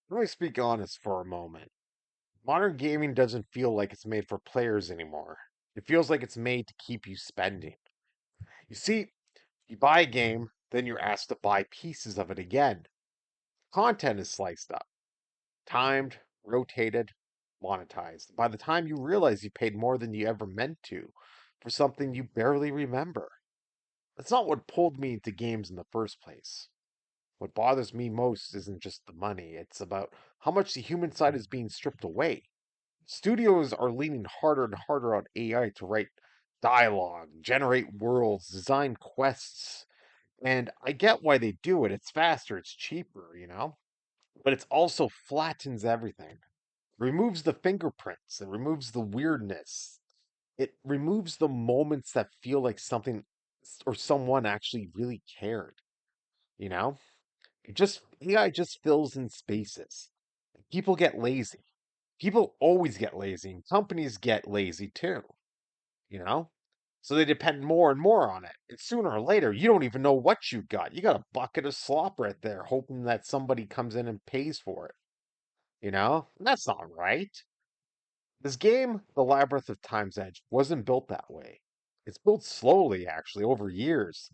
Let me speak honest for a moment. Modern gaming doesn't feel like it's made for players anymore. It feels like it's made to keep you spending. You see, you buy a game, then you're asked to buy pieces of it again. Content is sliced up, timed, rotated, monetized. By the time you realize you paid more than you ever meant to for something you barely remember. That's not what pulled me into games in the first place. What bothers me most isn't just the money, it's about how much the human side is being stripped away. Studios are leaning harder and harder on AI to write dialogue, generate worlds, design quests. And I get why they do it. It's faster, it's cheaper. But it's also flattens everything. Removes the fingerprints, it removes the weirdness. It removes the moments that feel like something or someone actually really cared, you know? It just AI just fills in spaces. People get lazy. People always get lazy, and companies get lazy too, you know? So they depend more and more on it. And sooner or later, you don't even know what you got. You got a bucket of slop right there, hoping that somebody comes in and pays for it. And that's not right. This game, The Labyrinth of Time's Edge, wasn't built that way. It's built slowly, actually, over years.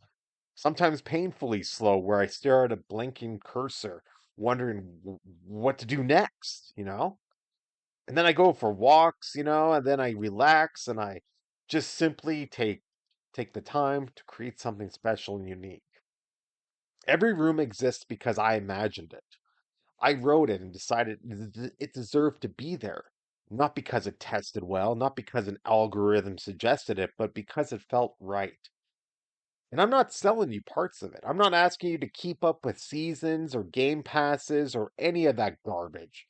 Sometimes painfully slow, where I stare at a blinking cursor, wondering what to do next. And then I go for walks, and then I relax and I just simply take the time to create something special and unique. Every room exists because I imagined it. I wrote it and decided it deserved to be there. Not because it tested well, not because an algorithm suggested it, but because it felt right. And I'm not selling you parts of it. I'm not asking you to keep up with seasons or game passes or any of that garbage.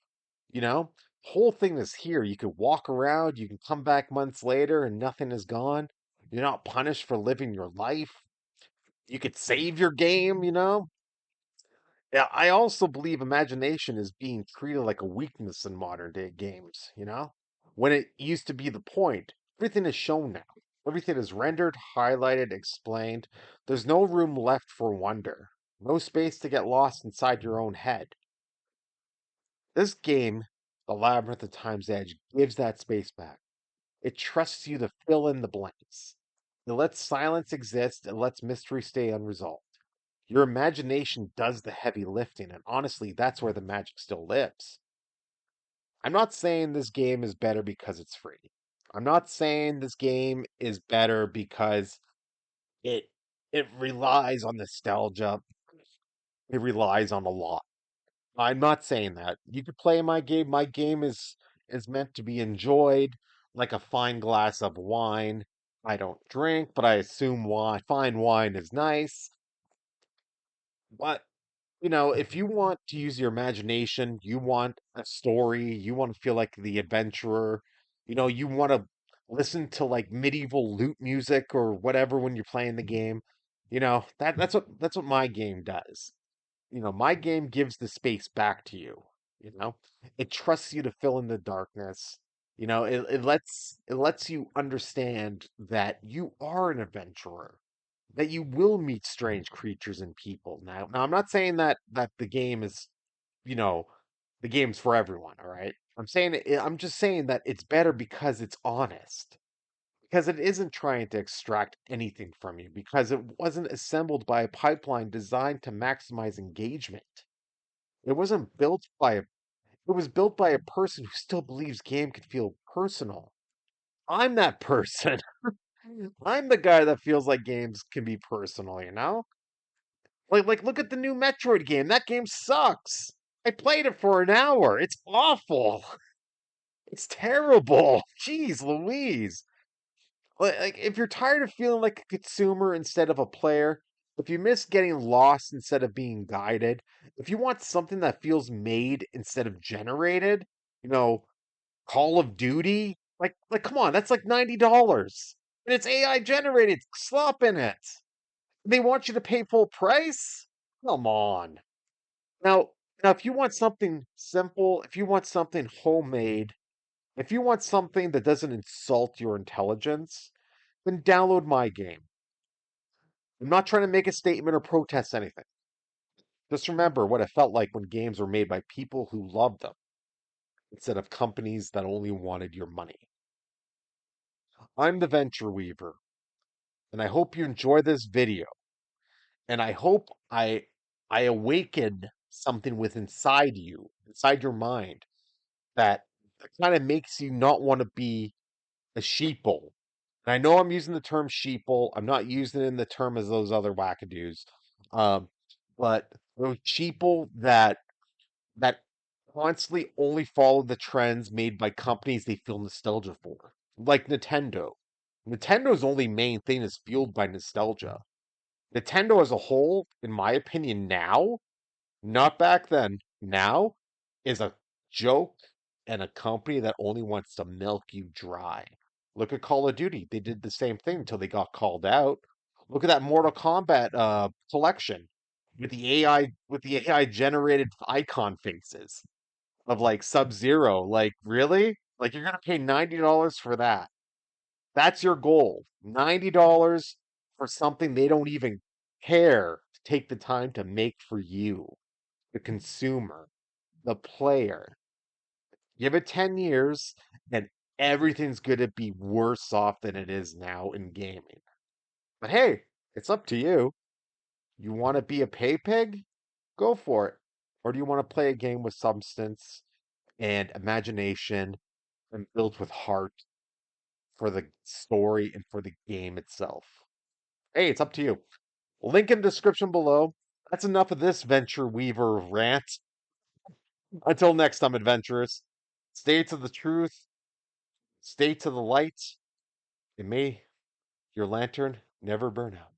The whole thing is here. You could walk around, you can come back months later and nothing is gone. You're not punished for living your life. You could save your game. Yeah, I also believe imagination is being treated like a weakness in modern day games. When it used to be the point. Everything is shown now. Everything is rendered, highlighted, explained. There's no room left for wonder. No space to get lost inside your own head. This game, The Labyrinth of Time's Edge, gives that space back. It trusts you to fill in the blanks. It lets silence exist. It lets mystery stay unresolved. Your imagination does the heavy lifting, and honestly, that's where the magic still lives. I'm not saying this game is better because it's free. I'm not saying this game is better because it it relies on nostalgia. It relies on a lot. I'm not saying that. You could play my game. My game is meant to be enjoyed like a fine glass of wine. I don't drink, but I assume fine wine is nice. But if you want to use your imagination, you want a story, you want to feel like the adventurer, you want to listen to like medieval lute music or whatever when you're playing the game, that's what my game does. My game gives the space back to you, you know. It trusts you to fill in the darkness. It lets you understand that you are an adventurer, that you will meet strange creatures and people. Now I'm not saying that the game is, you know, the game's for everyone, all right? I'm just saying that it's better because it's honest. Because it isn't trying to extract anything from you, because it wasn't assembled by a pipeline designed to maximize engagement. It wasn't built by a it was built by a person who still believes game could feel personal. I'm that person. I'm the guy that feels like games can be personal. Like look at the new Metroid game. That game sucks. I played it for an hour. It's awful. It's terrible. Jeez Louise. Like if you're tired of feeling like a consumer instead of a player, if you miss getting lost instead of being guided, if you want something that feels made instead of generated, you know, Call of Duty, like come on, that's like $90. And it's AI generated. Slop in it. They want you to pay full price? Come on. Now, now, if you want something simple, if you want something homemade, if you want something that doesn't insult your intelligence, then download my game. I'm not trying to make a statement or protest anything. Just remember what it felt like when games were made by people who loved them instead of companies that only wanted your money. I'm the Venture Weaver, and I hope you enjoy this video. And I hope I awaken something with inside you, inside your mind, that kind of makes you not want to be a sheeple. And I know I'm using the term sheeple. I'm not using it in the term as those other wackadoos. Um, but those sheeple that constantly only follow the trends made by companies they feel nostalgia for, like Nintendo. Nintendo's only main thing is fueled by nostalgia. Nintendo as a whole, in my opinion, now, not back then, now, is a joke and a company that only wants to milk you dry. Look at Call of Duty. They did the same thing until they got called out. Look at that Mortal Kombat collection with the AI generated icon faces of like Sub Zero. Like, really? Like you're gonna pay $90 for that? That's your goal. $90 for something they don't even care to take the time to make for you, the consumer, the player. Give it 10 years and everything's going to be worse off than it is now in gaming. But hey, it's up to you. You want to be a pay pig? Go for it. Or do you want to play a game with substance and imagination and built with heart for the story and for the game itself? Hey, it's up to you. Link in the description below. That's enough of this Venture Weaver rant. Until next time, adventurers, stay to the truth, stay to the light, and may your lantern never burn out.